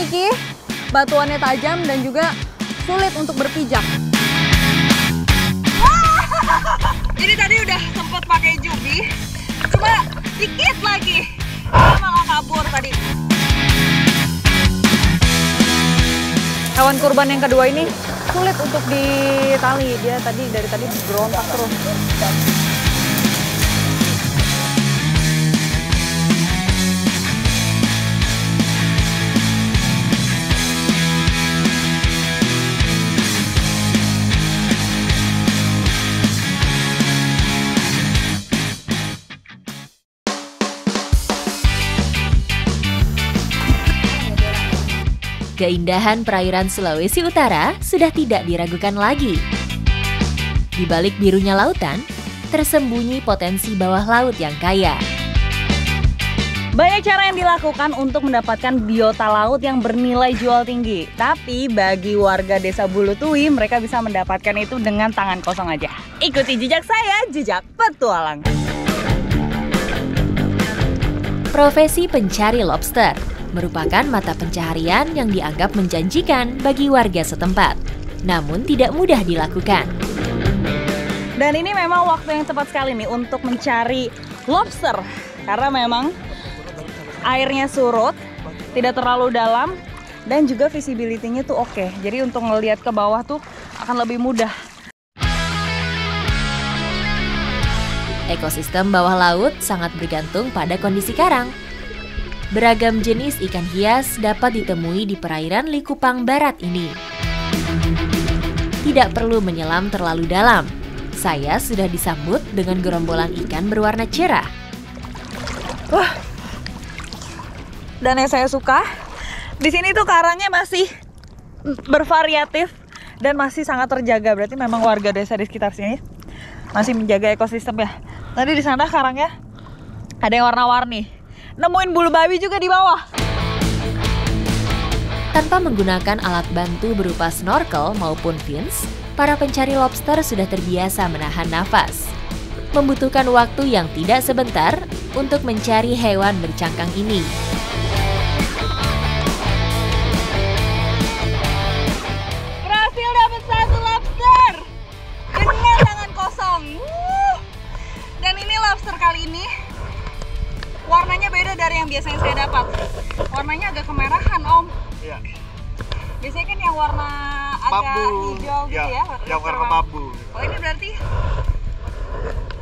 menaiki, batuannya tajam dan juga sulit untuk berpijak. Jadi tadi udah sempet pakai jubi, cuma dikit lagi, malah kabur tadi. Hewan kurban yang kedua ini sulit untuk ditali, dia dari tadi berontak terus. Keindahan perairan Sulawesi Utara sudah tidak diragukan lagi. Di balik birunya lautan, tersembunyi potensi bawah laut yang kaya. Banyak cara yang dilakukan untuk mendapatkan biota laut yang bernilai jual tinggi. Tapi bagi warga desa Bulutui, mereka bisa mendapatkan itu dengan tangan kosong aja. Ikuti jejak saya, jejak petualang. Profesi pencari lobster merupakan mata pencaharian yang dianggap menjanjikan bagi warga setempat, namun tidak mudah dilakukan. Dan ini memang waktu yang tepat sekali nih untuk mencari lobster, karena memang airnya surut, tidak terlalu dalam, dan juga visibility-nya tuh oke. Jadi untuk ngelihat ke bawah tuh akan lebih mudah. Ekosistem bawah laut sangat bergantung pada kondisi karang. Beragam jenis ikan hias dapat ditemui di perairan Likupang Barat ini. Tidak perlu menyelam terlalu dalam. Saya sudah disambut dengan gerombolan ikan berwarna cerah. Wah. Dan yang saya suka, di sini tuh karangnya masih bervariatif dan masih sangat terjaga. Berarti memang warga desa di sekitar sini masih menjaga ekosistem ya. Tadi di sana karangnya ada yang warna-warni. Nemuin bulu babi juga di bawah. Tanpa menggunakan alat bantu berupa snorkel maupun fins, para pencari lobster sudah terbiasa menahan nafas. Membutuhkan waktu yang tidak sebentar untuk mencari hewan bercangkang ini. Berhasil dapat satu lobster dengan tangan kosong. Dan ini lobster kali ini warnanya beda dari yang biasanya saya dapat. Warnanya agak kemerahan, Om. Iya. Biasanya kan yang warna agak hijau gitu ya. Yang warna bambu. Oh, ini berarti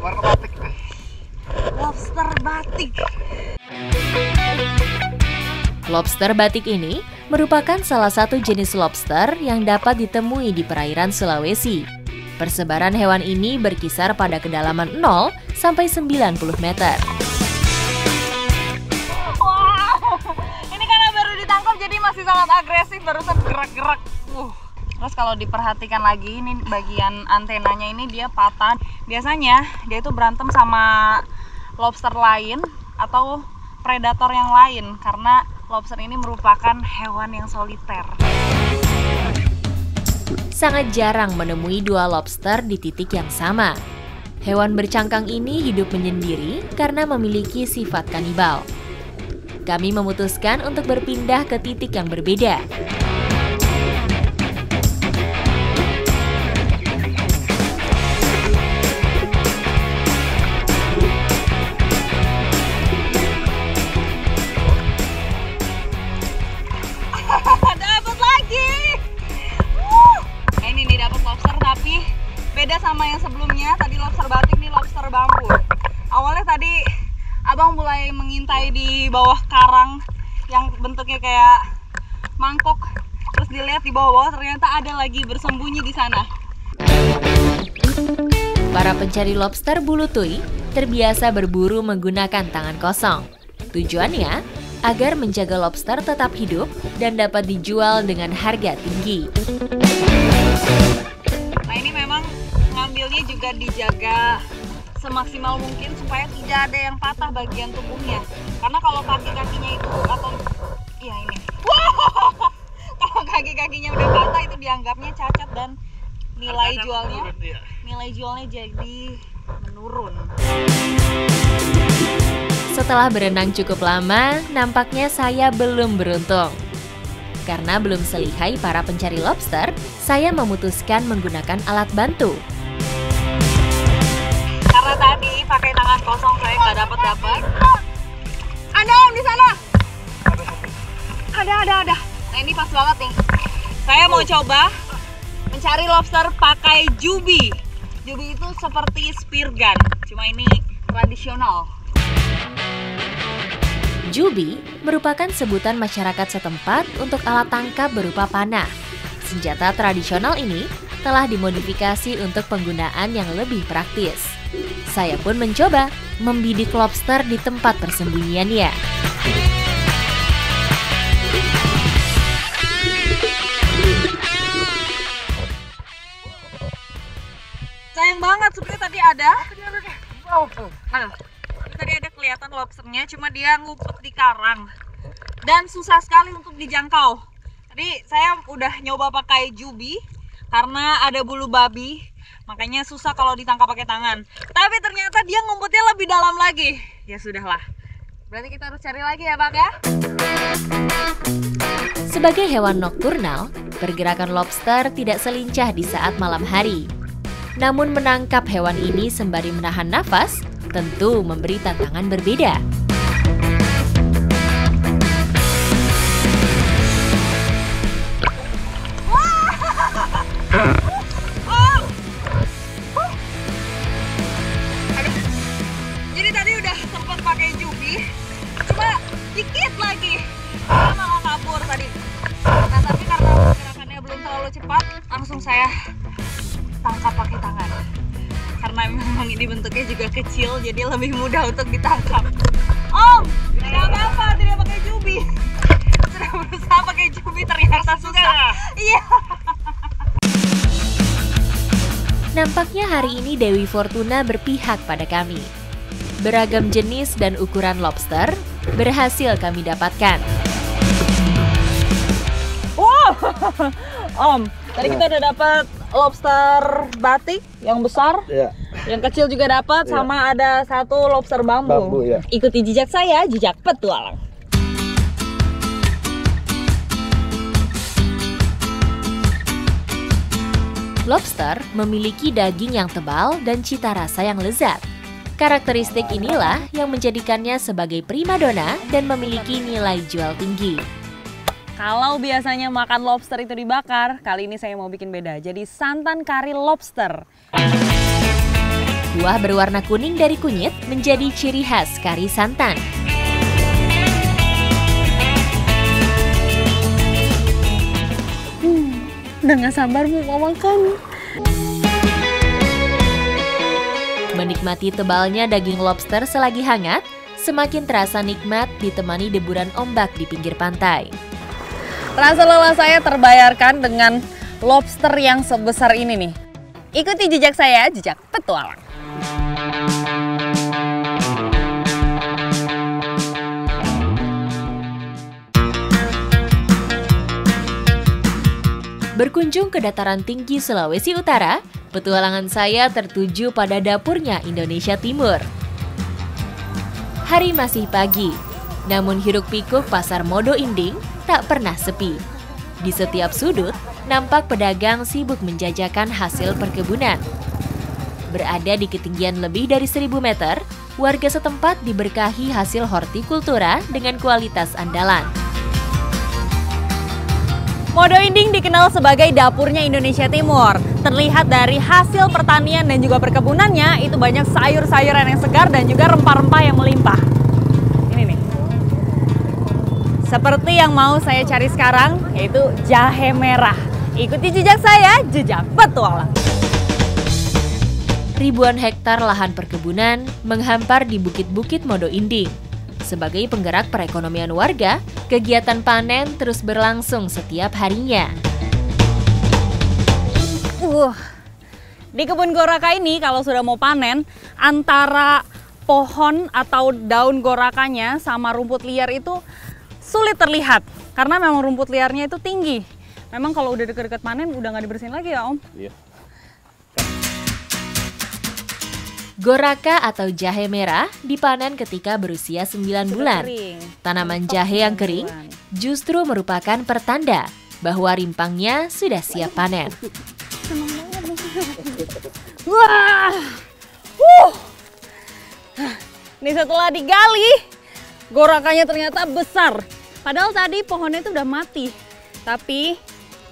warna batik. lobster batik. Lobster batik ini merupakan salah satu jenis lobster yang dapat ditemui di perairan Sulawesi. Persebaran hewan ini berkisar pada kedalaman 0 sampai 90 meter. Masih sangat agresif, barusan gerak-gerak. Terus kalau diperhatikan lagi, ini bagian antenanya ini dia patah. Biasanya dia itu berantem sama lobster lain atau predator yang lain, karena lobster ini merupakan hewan yang soliter. Sangat jarang menemui dua lobster di titik yang sama. Hewan bercangkang ini hidup menyendiri karena memiliki sifat kanibal. Kami memutuskan untuk berpindah ke titik yang berbeda. Dapat lagi. Ini nih dapat lobster, tapi beda sama yang sebelumnya. Tadi lobster batik, nih lobster bambu. Awalnya tadi Abang mulai mengintai di bawah karang yang bentuknya kayak mangkok. Terus dilihat di bawah, ternyata ada lagi bersembunyi di sana. Para pencari lobster Bulutui terbiasa berburu menggunakan tangan kosong. Tujuannya agar menjaga lobster tetap hidup dan dapat dijual dengan harga tinggi. Nah, ini memang ngambilnya juga dijaga semaksimal mungkin supaya tidak ada yang patah bagian tubuhnya. Karena kalau kaki-kakinya itu atau ya ini. Wow! Kalau kaki-kakinya udah patah itu dianggapnya cacat dan nilai jualnya jadi menurun. Setelah berenang cukup lama, nampaknya saya belum beruntung. Karena belum selihai para pencari lobster, saya memutuskan menggunakan alat bantu. Karena tadi pakai tangan kosong saya nggak dapat. Ada Om di sana. Ada. Nah ini pas banget nih. Saya mau coba mencari lobster pakai jubi. Jubi itu seperti spear gun, cuma ini tradisional. Jubi merupakan sebutan masyarakat setempat untuk alat tangkap berupa panah. Senjata tradisional ini telah dimodifikasi untuk penggunaan yang lebih praktis. Saya pun mencoba membidik lobster di tempat persembunyiannya. Sayang banget, sebenarnya tadi ada. Tadi ada kelihatan lobsternya, cuma dia ngumpet di karang dan susah sekali untuk dijangkau. Tadi saya udah nyoba pakai jubi karena ada bulu babi, makanya susah kalau ditangkap pakai tangan. Tapi ternyata dia ngumpetnya lebih dalam lagi. Ya sudahlah, berarti kita harus cari lagi ya Bang ya. Sebagai hewan nokturnal, pergerakan lobster tidak selincah di saat malam hari. Namun menangkap hewan ini sembari menahan nafas tentu memberi tantangan berbeda. Jadi tadi udah sempat pakai jubi, cuma dikit lagi dia malah kabur tadi. Nah tapi karena gerakannya belum terlalu cepat, langsung saya tangkap pakai tangan. Karena memang ini bentuknya juga kecil, jadi lebih mudah untuk ditangkap. Om, tidak apa-apa, tidak pakai jubi. Sudah berusaha pakai jubi, ternyata susah. Iya. Nampaknya hari ini Dewi Fortuna berpihak pada kami. Beragam jenis dan ukuran lobster berhasil kami dapatkan. Wow, Om, tadi kita udah dapat lobster batik yang besar, Iya. yang kecil juga dapat, sama ada satu lobster bambu. Bambu, ya. Ikuti jejak saya, jejak petualang. Lobster memiliki daging yang tebal dan cita rasa yang lezat. Karakteristik inilah yang menjadikannya sebagai primadona dan memiliki nilai jual tinggi. Kalau biasanya makan lobster itu dibakar, kali ini saya mau bikin beda. Jadi santan kari lobster. Kuah berwarna kuning dari kunyit menjadi ciri khas kari santan. Udah gak sabar mau makan. Menikmati tebalnya daging lobster selagi hangat, semakin terasa nikmat ditemani deburan ombak di pinggir pantai. Rasa lelah saya terbayarkan dengan lobster yang sebesar ini nih. Ikuti jejak saya, jejak petualang. Berkunjung ke dataran tinggi Sulawesi Utara, petualangan saya tertuju pada dapurnya Indonesia Timur. Hari masih pagi, namun hiruk-pikuk pasar Modo Inding tak pernah sepi. Di setiap sudut, nampak pedagang sibuk menjajakan hasil perkebunan. Berada di ketinggian lebih dari 1000 meter, warga setempat diberkahi hasil hortikultura dengan kualitas andalan. Modo Inding dikenal sebagai dapurnya Indonesia Timur. Terlihat dari hasil pertanian dan juga perkebunannya, itu banyak sayur-sayuran yang segar dan juga rempah-rempah yang melimpah. Ini nih. Seperti yang mau saya cari sekarang, yaitu jahe merah. Ikuti jejak saya, jejak petualang. Ribuan hektar lahan perkebunan menghampar di bukit-bukit Modo Inding. Sebagai penggerak perekonomian warga, kegiatan panen terus berlangsung setiap harinya. Di kebun goraka ini kalau sudah mau panen, antara pohon atau daun gorakanya sama rumput liar itu sulit terlihat. Karena memang rumput liarnya itu tinggi. Memang kalau udah deket-deket panen udah nggak dibersihin lagi ya Om? Iya. Goraka atau jahe merah dipanen ketika berusia 9 bulan. Tanaman jahe yang kering justru merupakan pertanda bahwa rimpangnya sudah siap panen. Wah, Nih setelah digali, gorakanya ternyata besar. Padahal tadi pohonnya itu udah mati. Tapi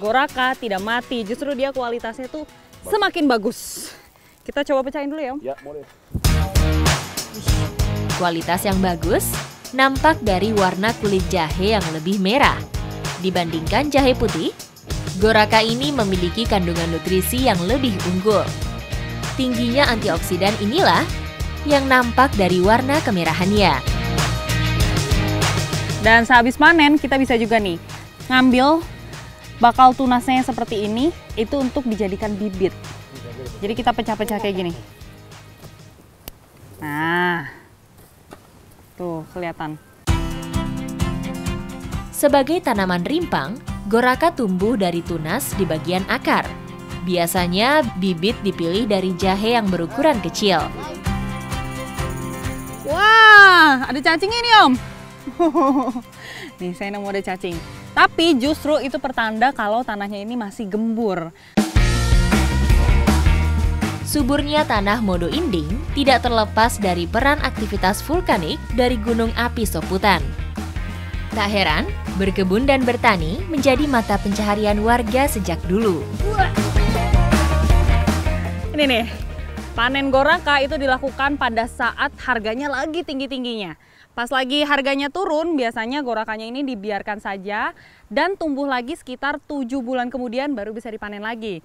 goraka tidak mati, justru dia kualitasnya tuh semakin bagus. Kita coba pecahin dulu ya, Om. Ya, boleh. Kualitas yang bagus nampak dari warna kulit jahe yang lebih merah. Dibandingkan jahe putih, goraka ini memiliki kandungan nutrisi yang lebih unggul. Tingginya antioksidan inilah yang nampak dari warna kemerahannya. Dan sehabis panen kita bisa juga nih ngambil bakal tunasnya yang seperti ini, itu untuk dijadikan bibit. Jadi kita pecah-pecah kayak gini. Nah, tuh kelihatan. Sebagai tanaman rimpang, goraka tumbuh dari tunas di bagian akar. Biasanya bibit dipilih dari jahe yang berukuran kecil. Wah, ada cacingnya nih, Om. Nih, saya nemu ada cacing. Tapi justru itu pertanda kalau tanahnya ini masih gembur. Suburnya tanah Modo Inding tidak terlepas dari peran aktivitas vulkanik dari gunung api Soputan. Tak heran, berkebun dan bertani menjadi mata pencaharian warga sejak dulu. Ini nih, panen goraka itu dilakukan pada saat harganya lagi tinggi-tingginya. Pas lagi harganya turun, biasanya gorakanya ini dibiarkan saja dan tumbuh lagi sekitar 7 bulan kemudian baru bisa dipanen lagi.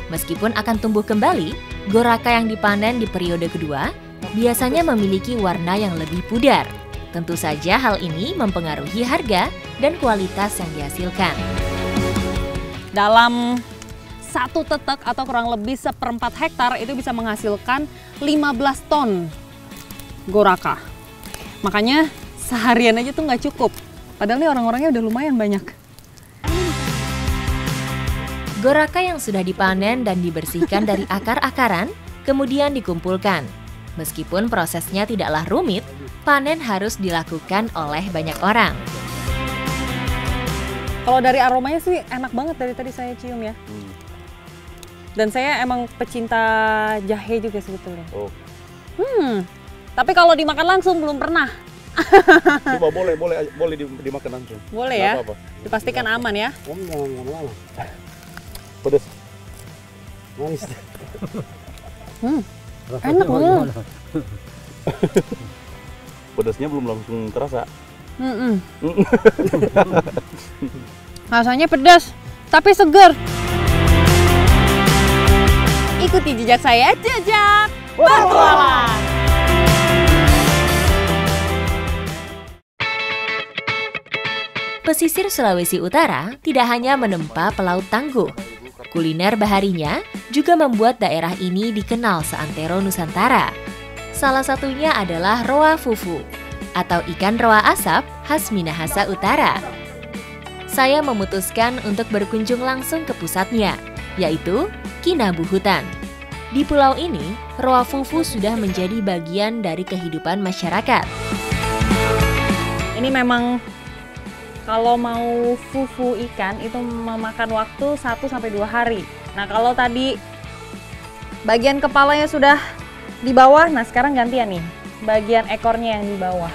Meskipun akan tumbuh kembali, goraka yang dipanen di periode kedua biasanya memiliki warna yang lebih pudar. Tentu saja hal ini mempengaruhi harga dan kualitas yang dihasilkan. Dalam satu tetek atau kurang lebih 1/4 hektar itu bisa menghasilkan 15 ton goraka. Makanya seharian aja tuh nggak cukup. Padahal nih orang-orangnya udah lumayan banyak. Goraka yang sudah dipanen dan dibersihkan dari akar-akaran kemudian dikumpulkan. Meskipun prosesnya tidaklah rumit, panen harus dilakukan oleh banyak orang. Kalau dari aromanya sih enak banget dari tadi saya cium ya. Dan saya emang pecinta jahe juga sebetulnya. Oh. Tapi kalau dimakan langsung belum pernah. Coba boleh dimakan langsung. Boleh ya? Dipastikan aman ya. Pedas. Manis. Enak banget. Pedasnya belum langsung terasa. Rasanya pedas, tapi seger. Ikuti jejak saya, jejak petualang. Pesisir Sulawesi Utara tidak hanya menempa pelaut tangguh. Kuliner baharinya juga membuat daerah ini dikenal seantero Nusantara. Salah satunya adalah roa fufu atau ikan roa asap khas Minahasa Utara. Saya memutuskan untuk berkunjung langsung ke pusatnya, yaitu Kinabuhutan. Di pulau ini, roa fufu sudah menjadi bagian dari kehidupan masyarakat. Ini memang kalau mau fufu ikan itu memakan waktu 1-2 hari. Nah, kalau tadi bagian kepalanya sudah di bawah, nah sekarang gantian nih, bagian ekornya yang di bawah.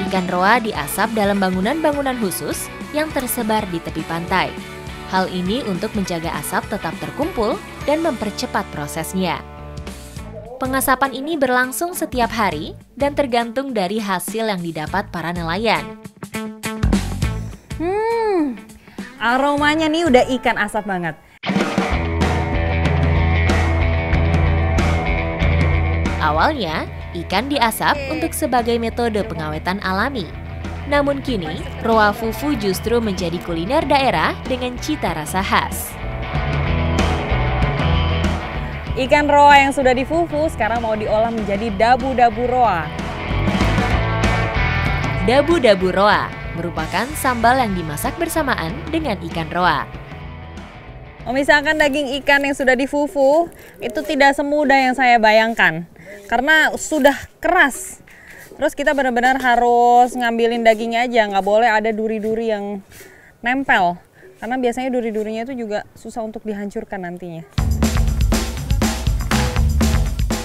Ikan roa diasap dalam bangunan-bangunan khusus yang tersebar di tepi pantai. Hal ini untuk menjaga asap tetap terkumpul dan mempercepat prosesnya. Pengasapan ini berlangsung setiap hari dan tergantung dari hasil yang didapat para nelayan. Aromanya nih udah ikan asap banget. Awalnya, ikan diasap untuk sebagai metode pengawetan alami. Namun kini, roa fufu justru menjadi kuliner daerah dengan cita rasa khas. Ikan roa yang sudah difufu sekarang mau diolah menjadi dabu-dabu roa. Dabu-dabu roa merupakan sambal yang dimasak bersamaan dengan ikan roa. Memisahkan daging ikan yang sudah difufu itu tidak semudah yang saya bayangkan karena sudah keras. Terus kita benar-benar harus ngambilin dagingnya aja, nggak boleh ada duri-duri yang nempel karena biasanya duri-durinya itu juga susah untuk dihancurkan nantinya.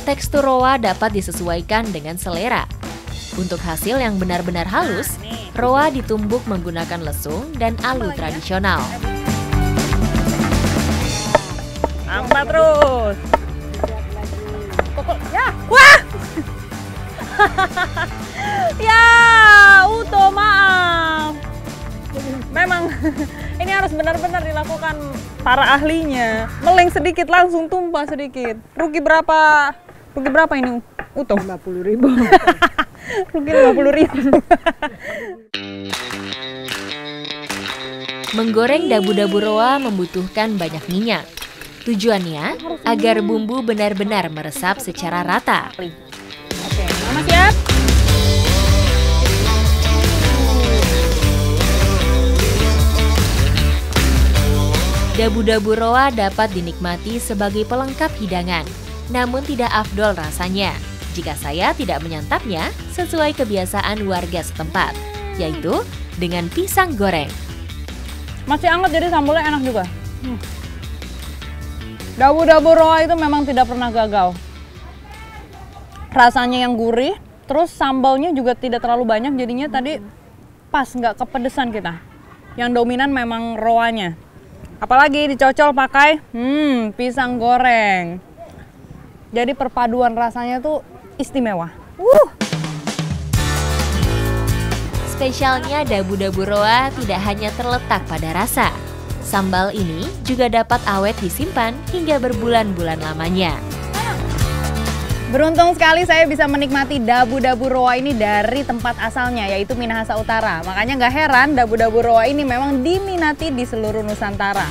Tekstur roa dapat disesuaikan dengan selera. Untuk hasil yang benar-benar halus, roa ditumbuk menggunakan lesung dan alu tradisional. Tambah terus. Ya, wah. Ya, Uto maaf. Memang ini harus benar-benar dilakukan para ahlinya. Meleng sedikit langsung tumpah sedikit. Rugi berapa? Rugi berapa ini Uto? 50.000. Rugi 50.000. Menggoreng dabu-dabu roa membutuhkan banyak minyak. Tujuannya agar bumbu benar-benar meresap secara rata. Oke, Mama siap? Dabu-dabu roa dapat dinikmati sebagai pelengkap hidangan, namun tidak afdol rasanya jika saya tidak menyantapnya sesuai kebiasaan warga setempat, yaitu dengan pisang goreng. Masih hangat jadi sambalnya enak juga. Dabu-dabu roa itu memang tidak pernah gagal. Rasanya yang gurih, terus sambalnya juga tidak terlalu banyak, jadinya tadi pas, nggak kepedesan kita. Yang dominan memang roanya. Apalagi dicocol pakai pisang goreng. Jadi perpaduan rasanya tuh istimewa. Spesialnya dabu-dabu roa tidak hanya terletak pada rasa. Sambal ini juga dapat awet disimpan hingga berbulan-bulan lamanya. Beruntung sekali saya bisa menikmati dabu-dabu roa ini dari tempat asalnya, yaitu Minahasa Utara. Makanya nggak heran dabu-dabu roa ini memang diminati di seluruh Nusantara.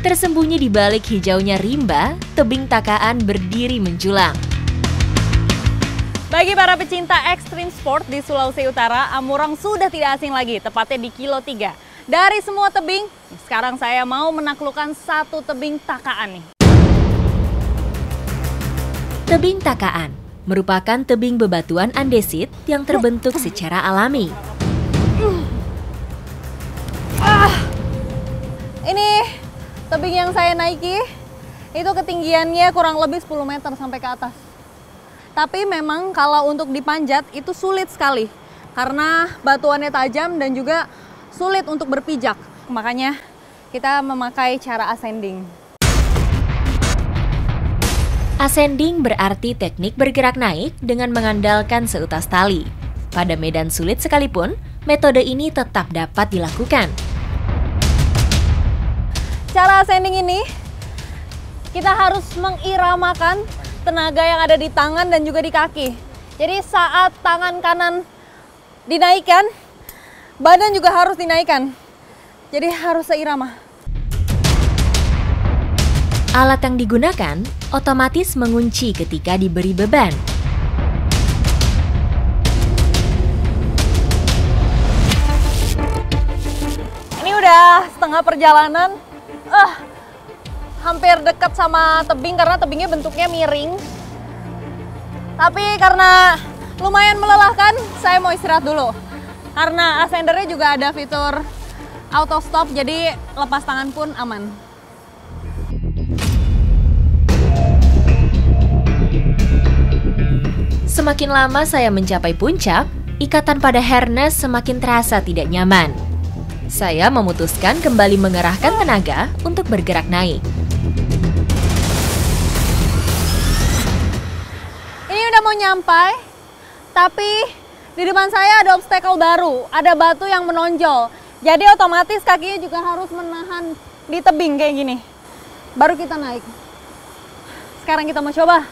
Tersembunyi di balik hijaunya rimba, tebing Takaan berdiri menjulang. Bagi para pecinta ekstrim sport di Sulawesi Utara, Amurang sudah tidak asing lagi, tepatnya di Kilo 3. Dari semua tebing, sekarang saya mau menaklukkan satu tebing Takaan nih. Tebing Takaan merupakan tebing bebatuan andesit yang terbentuk secara alami. Ini tebing yang saya naiki, itu ketinggiannya kurang lebih 10 meter sampai ke atas. Tapi memang kalau untuk dipanjat itu sulit sekali karena batuannya tajam dan juga sulit untuk berpijak. Makanya kita memakai cara ascending. Ascending berarti teknik bergerak naik dengan mengandalkan seutas tali. Pada medan sulit sekalipun, metode ini tetap dapat dilakukan. Cara ascending ini kita harus mengiramakan tenaga yang ada di tangan dan juga di kaki. Jadi saat tangan kanan dinaikkan, badan juga harus dinaikkan. Jadi harus seirama. Alat yang digunakan otomatis mengunci ketika diberi beban. Ini udah setengah perjalanan. Hampir dekat sama tebing karena tebingnya bentuknya miring. Tapi karena lumayan melelahkan, saya mau istirahat dulu. Karena ascendernya juga ada fitur auto stop, jadi lepas tangan pun aman. Semakin lama saya mencapai puncak, ikatan pada harness semakin terasa tidak nyaman. Saya memutuskan kembali mengerahkan tenaga untuk bergerak naik. Udah mau nyampai, tapi di depan saya ada obstacle baru, ada batu yang menonjol. Jadi otomatis kakinya juga harus menahan di tebing kayak gini. Baru kita naik. Sekarang kita mau coba.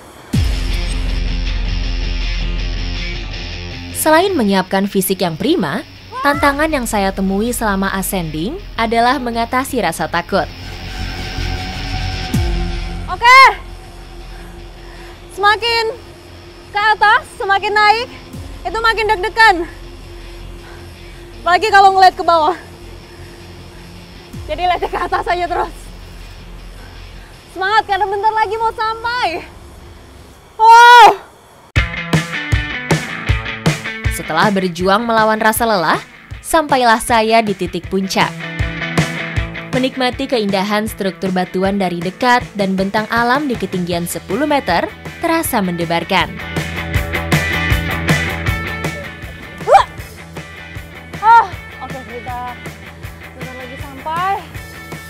Selain menyiapkan fisik yang prima, tantangan yang saya temui selama ascending adalah mengatasi rasa takut. Oke. Semakin ke atas, semakin naik, itu makin deg-degan. Apalagi kalau ngeliat ke bawah. Jadi lihat ke atas aja terus. Semangat karena bentar lagi mau sampai. Wow! Setelah berjuang melawan rasa lelah, sampailah saya di titik puncak. Menikmati keindahan struktur batuan dari dekat dan bentang alam di ketinggian 10 meter terasa mendebarkan. Oke, kita bentar lagi sampai.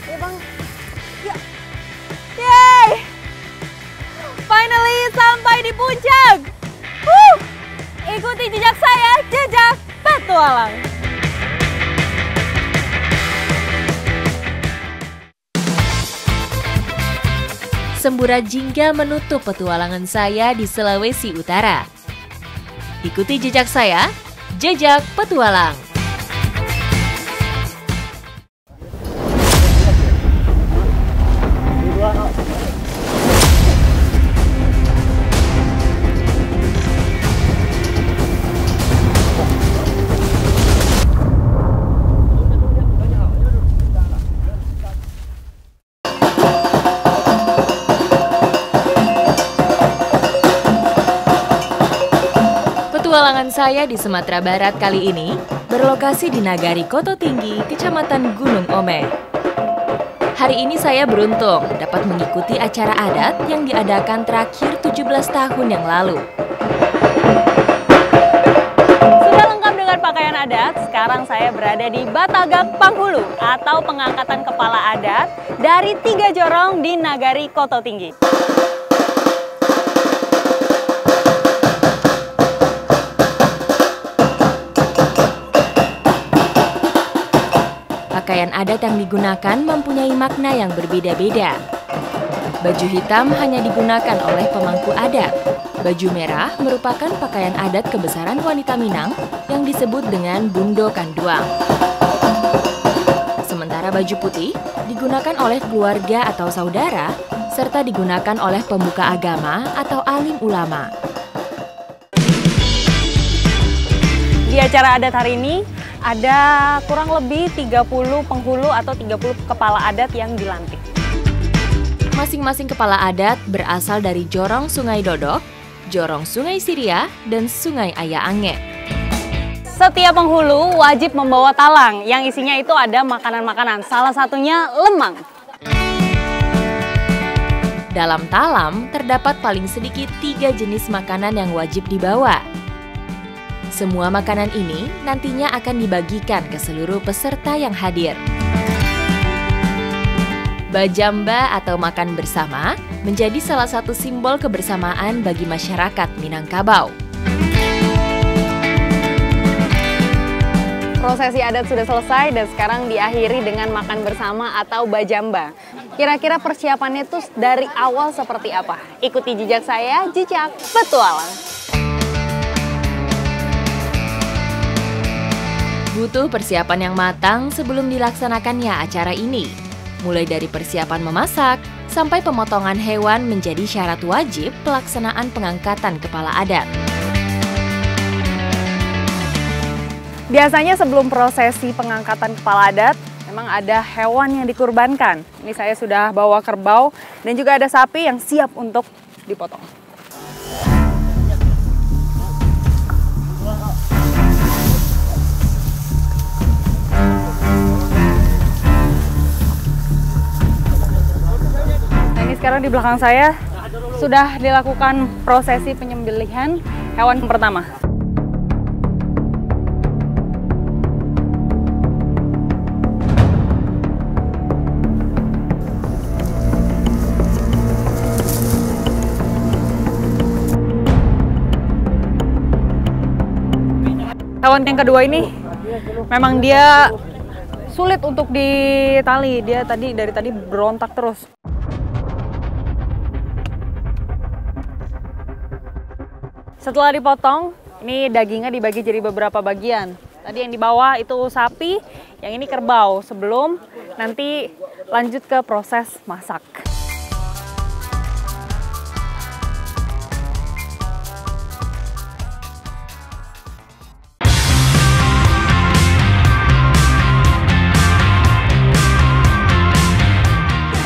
Ya bang. Ya. Yeay! Finally sampai di puncak. Ikuti jejak saya, jejak petualang. Semburat jingga menutup petualangan saya di Sulawesi Utara. Ikuti jejak saya, jejak petualang. Petualangan saya di Sumatera Barat kali ini berlokasi di Nagari Koto Tinggi, Kecamatan Gunung Omeh. Hari ini saya beruntung dapat mengikuti acara adat yang diadakan terakhir 17 tahun yang lalu. Sudah lengkap dengan pakaian adat, sekarang saya berada di Batagak Panghulu atau pengangkatan kepala adat dari 3 jorong di Nagari Koto Tinggi. Pakaian adat yang digunakan mempunyai makna yang berbeda-beda. Baju hitam hanya digunakan oleh pemangku adat. Baju merah merupakan pakaian adat kebesaran wanita Minang yang disebut dengan bundo kanduang. Sementara baju putih digunakan oleh keluarga atau saudara, serta digunakan oleh pemuka agama atau alim ulama. Di acara adat hari ini, ada kurang lebih 30 penghulu atau 30 kepala adat yang dilantik. Masing-masing kepala adat berasal dari Jorong Sungai Dodok, Jorong Sungai Siria, dan Sungai Ayah Ange. Setiap penghulu wajib membawa talang yang isinya itu ada makanan-makanan, salah satunya lemang. Dalam talam terdapat paling sedikit 3 jenis makanan yang wajib dibawa. Semua makanan ini nantinya akan dibagikan ke seluruh peserta yang hadir. Bajamba atau makan bersama menjadi salah satu simbol kebersamaan bagi masyarakat Minangkabau. Prosesi adat sudah selesai dan sekarang diakhiri dengan makan bersama atau bajamba. Kira-kira persiapannya itu dari awal seperti apa? Ikuti jejak saya, jejak petualang. Butuh persiapan yang matang sebelum dilaksanakannya acara ini. Mulai dari persiapan memasak, sampai pemotongan hewan menjadi syarat wajib pelaksanaan pengangkatan kepala adat. Biasanya sebelum prosesi pengangkatan kepala adat, memang ada hewan yang dikurbankan. Ini saya sudah bawa kerbau dan juga ada sapi yang siap untuk dipotong. Sekarang di belakang saya sudah dilakukan prosesi penyembelihan hewan pertama. Hewan yang kedua ini memang dia sulit untuk ditali, dia dari tadi berontak terus. Setelah dipotong, ini dagingnya dibagi jadi beberapa bagian. Tadi yang di bawah itu sapi, yang ini kerbau. Sebelum nanti lanjut ke proses masak.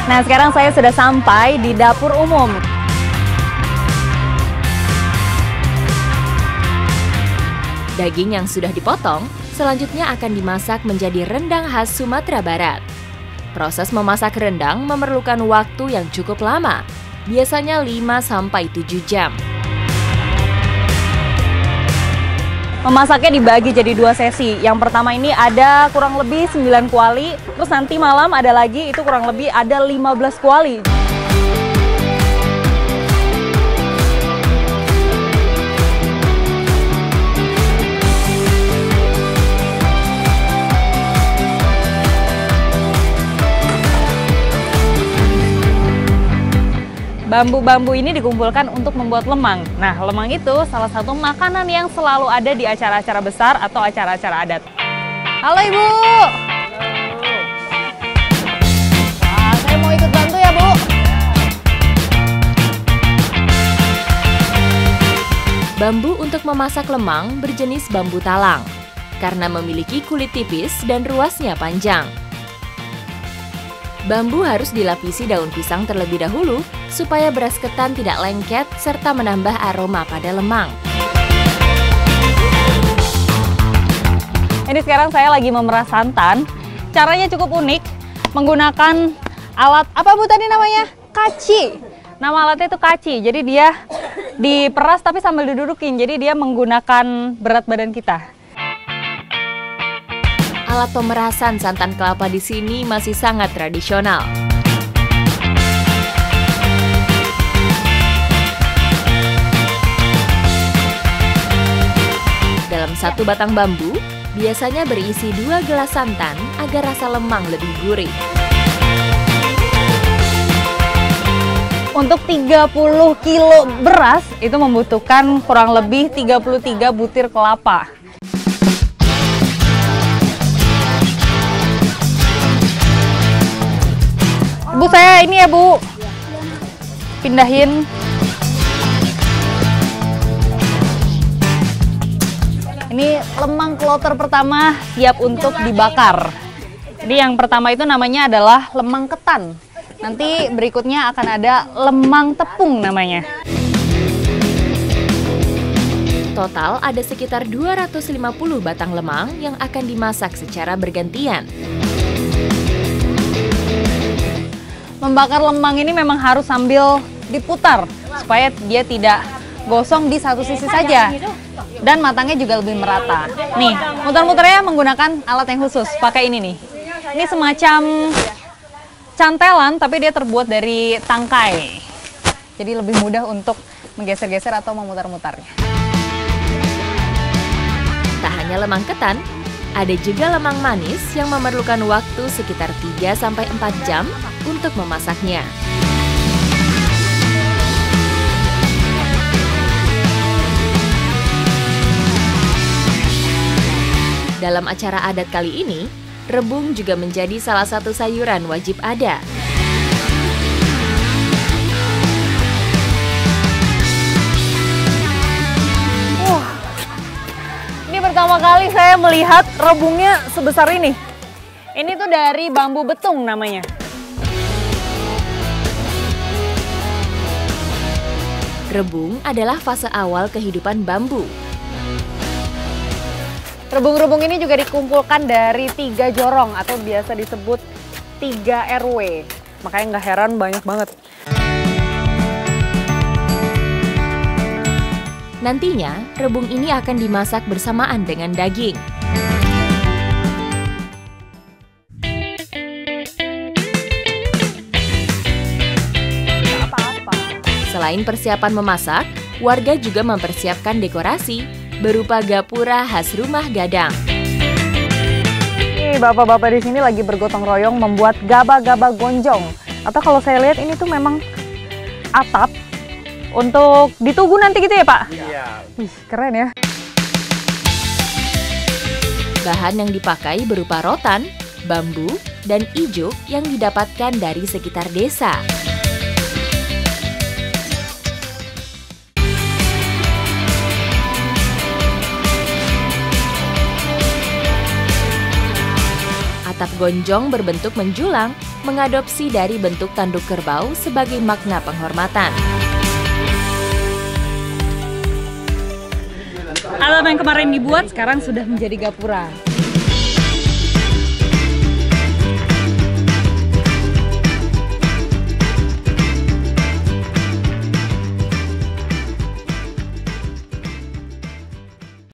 Nah, sekarang saya sudah sampai di dapur umum. Daging yang sudah dipotong selanjutnya akan dimasak menjadi rendang khas Sumatera Barat. Proses memasak rendang memerlukan waktu yang cukup lama, biasanya 5-7 jam. Memasaknya dibagi jadi 2 sesi. Yang pertama ini ada kurang lebih 9 kuali, terus nanti malam ada lagi, itu kurang lebih ada 15 kuali. Bambu-bambu ini dikumpulkan untuk membuat lemang. Nah, lemang itu salah satu makanan yang selalu ada di acara-acara besar atau acara-acara adat. Halo Ibu. Wah, saya mau ikut bantu ya Bu. Bambu untuk memasak lemang berjenis bambu talang, karena memiliki kulit tipis dan ruasnya panjang. Bambu harus dilapisi daun pisang terlebih dahulu supaya beras ketan tidak lengket serta menambah aroma pada lemang. Ini sekarang saya lagi memeras santan. Caranya cukup unik, menggunakan alat apa Bu tadi namanya? Kaci. Nama alatnya itu kaci. Jadi dia diperas tapi sambil didudukin. Jadi dia menggunakan berat badan kita. Alat pemerasan santan kelapa di sini masih sangat tradisional. Dalam satu batang bambu, biasanya berisi 2 gelas santan agar rasa lemang lebih gurih. Untuk 30 kilo beras itu membutuhkan kurang lebih 33 butir kelapa. Bu, saya ini ya Bu, pindahin. Ini lemang kloter pertama siap untuk dibakar. Jadi yang pertama itu namanya adalah lemang ketan. Nanti berikutnya akan ada lemang tepung namanya. Total ada sekitar 250 batang lemang yang akan dimasak secara bergantian. Membakar lemang ini memang harus sambil diputar supaya dia tidak gosong di satu sisi saja dan matangnya juga lebih merata. Nih, muter-muternya menggunakan alat yang khusus, pakai ini nih. Ini semacam cantelan tapi dia terbuat dari tangkai. Jadi lebih mudah untuk menggeser-geser atau memutar-mutarnya. Tak hanya lemang ketan, ada juga lemang manis yang memerlukan waktu sekitar 3-4 jam untuk memasaknya. Dalam acara adat kali ini, rebung juga menjadi salah satu sayuran wajib ada. Ini pertama kali saya melihat rebungnya sebesar ini. Ini tuh dari bambu betung namanya. Rebung adalah fase awal kehidupan bambu. Rebung-rebung ini juga dikumpulkan dari 3 jorong atau biasa disebut 3 RW. Makanya nggak heran banyak banget. Nantinya, rebung ini akan dimasak bersamaan dengan daging. Selain persiapan memasak, warga juga mempersiapkan dekorasi berupa gapura khas rumah gadang. Ini bapak-bapak di sini lagi bergotong royong membuat gaba-gaba gonjong. Atau kalau saya lihat ini tuh memang atap untuk ditugu nanti gitu ya Pak? Iya. Wih, keren ya. Bahan yang dipakai berupa rotan, bambu, dan ijuk yang didapatkan dari sekitar desa. Atap Gonjong berbentuk menjulang, mengadopsi dari bentuk tanduk kerbau sebagai makna penghormatan. Alam yang kemarin dibuat sekarang sudah menjadi gapura.